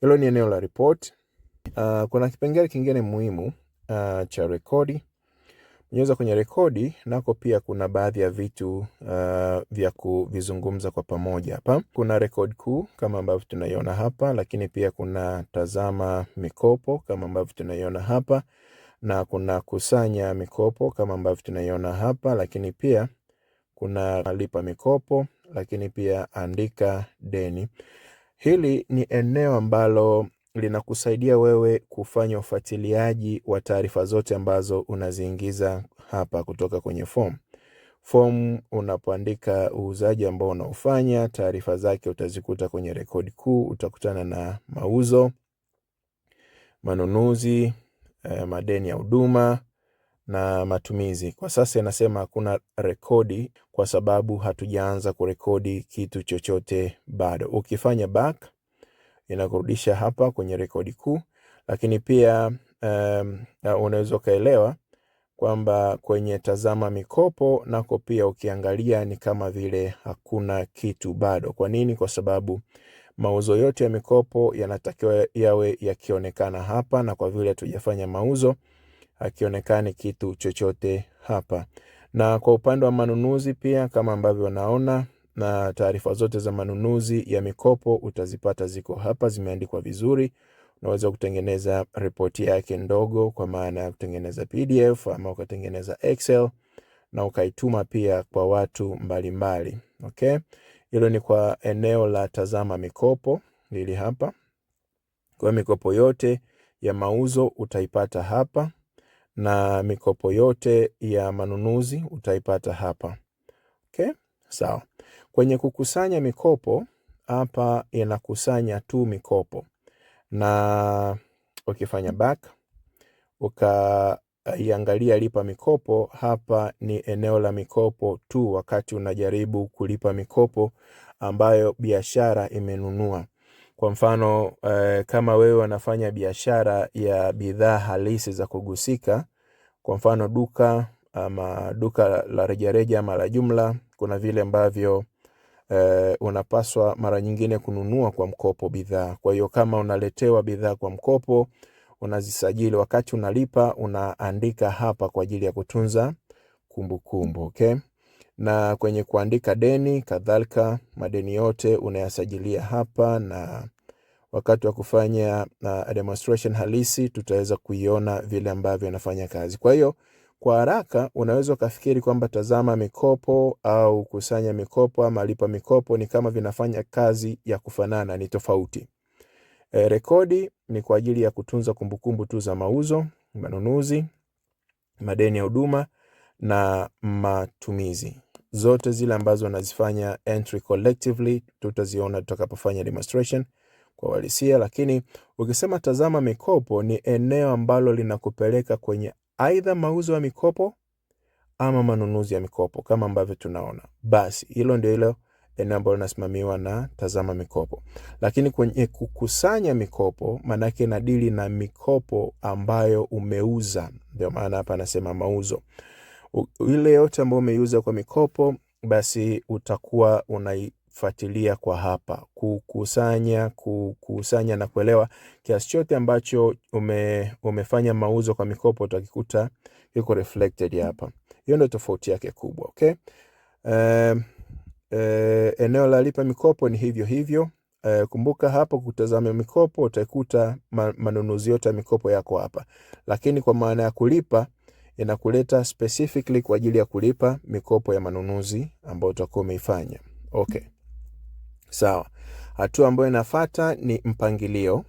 Hilo ni eneo la report. Kuna kipengele kingine muhimu cha rekodi. Bonyeza kwenye rekodi, nako pia kuna baadhi ya vitu vya kuvizungumza kwa pamoja hapa. Kuna record kuu kama ambavyo tunaiona hapa, lakini pia kuna tazama mikopo kama ambavyo tunaiona hapa, na kuna kusanya mikopo kama ambavyo tunaiona hapa, lakini pia kuna lipa mikopo, lakini pia andika deni. Hili ni eneo ambalo linakusaidia wewe kufanya ufuatiliaji wa taarifa zote ambazo unaziingiza hapa kutoka kwenye form. Form unapoandika uuzaji ambao unaufanya, taarifa zake utazikuta kwenye rekodi kuu. Utakutana na mauzo, manunuzi, madeni ya huduma na matumizi. Kwa sasa inasema hakuna rekodi kwa sababu hatujaanza kurekodi kitu chochote bado. Ukifanya back inakurudisha hapa kwenye rekodi kuu, lakini pia unaweza kaelewa kwamba kwenye tazama mikopo nako pia ukiangalia ni kama vile hakuna kitu bado. Kwa nini? Kwa sababu mauzo yote ya mikopo yanatakiwa yawe yakionekana hapa, na kwa vile hatujafanya mauzo hakionekani kitu chochote hapa. Na kwa upande wa manunuzi pia kama ambavyo unaona, na taarifa zote za manunuzi ya mikopo utazipata ziko hapa, zimeandikwa vizuri. Unaweza kutengeneza ripoti yake ndogo kwa maana ya kutengeneza PDF ama ukatengeneza Excel na ukaituma pia kwa watu mbalimbali. Okay? Hilo ni kwa eneo la tazama mikopo hili hapa. Kwa mikopo yote ya mauzo utaipata hapa, na mikopo yote ya manunuzi utaipata hapa. Okay? Sawa. Kwenye kukusanya mikopo hapa inakusanya tu mikopo. Na ukifanya back ukaiangalia lipa mikopo, hapa ni eneo la mikopo tu wakati unajaribu kulipa mikopo ambayo biashara imenunua. Kwa mfano kama wewe unafanya biashara ya bidhaa halisi za kugusika, kwa mfano duka ama duka la rejareja ama la jumla, kuna vile ambavyo unapaswa mara nyingine kununua kwa mkopo bidhaa. Kwa hiyo kama unaletewa bidhaa kwa mkopo, unazisajili, wakati unalipa unaandika hapa kwa ajili ya kutunza kumbukumbu. Okay? Na kwenye kuandika deni kadhalika, madeni yote unayasajilia hapa, na wakati wa kufanya demonstration halisi tutaweza kuiona vile ambavyo inafanya kazi. Kwa hiyo kwa haraka unaweza kufikiri kwamba tazama mikopo au kusanya mikopo ama lipa mikopo ni kama vinafanya kazi ya kufanana, ni tofauti. Rekodi ni kwa ajili ya kutunza kumbukumbu tu za mauzo, manunuzi, madeni ya huduma na matumizi. Zote zile ambazo unazifanya entry collectively tutaziona tutakapofanya demonstration kwa uhalisia. Lakini ukisema tazama mikopo, ni eneo ambalo linakupeleka kwenye aidha mauzo ya mikopo ama manunuzi ya mikopo kama ambavyo tunaona. Basi hilo ndio hilo eneo ambalo linasimamiwa na tazama mikopo. Lakini kwenye kukusanya mikopo, manake inadili na mikopo ambayo umeuza, ndio maana hapa anasema mauzo. Ile yote ambayo umeuza kwa mikopo, basi utakuwa unaifuatilia kwa hapa, kukusanya na kuelewa kiasi chote ambacho umefanya mauzo kwa mikopo utakikuta yuko reflected hapa. Hiyo ndio tofauti yake kubwa. Okay? Eneo la lipa mikopo ni hivyo hivyo. Kumbuka hapo kutazama mikopo utakuta manunuzi yote ya mikopo yako hapa, lakini kwa maana ya kulipa inakuleta specifically kwa ajili ya kulipa mikopo ya manunuzi ambayo utakuwa umeifanya. Okay. Sawa. Hatua ambayo inafuata ni mpangilio.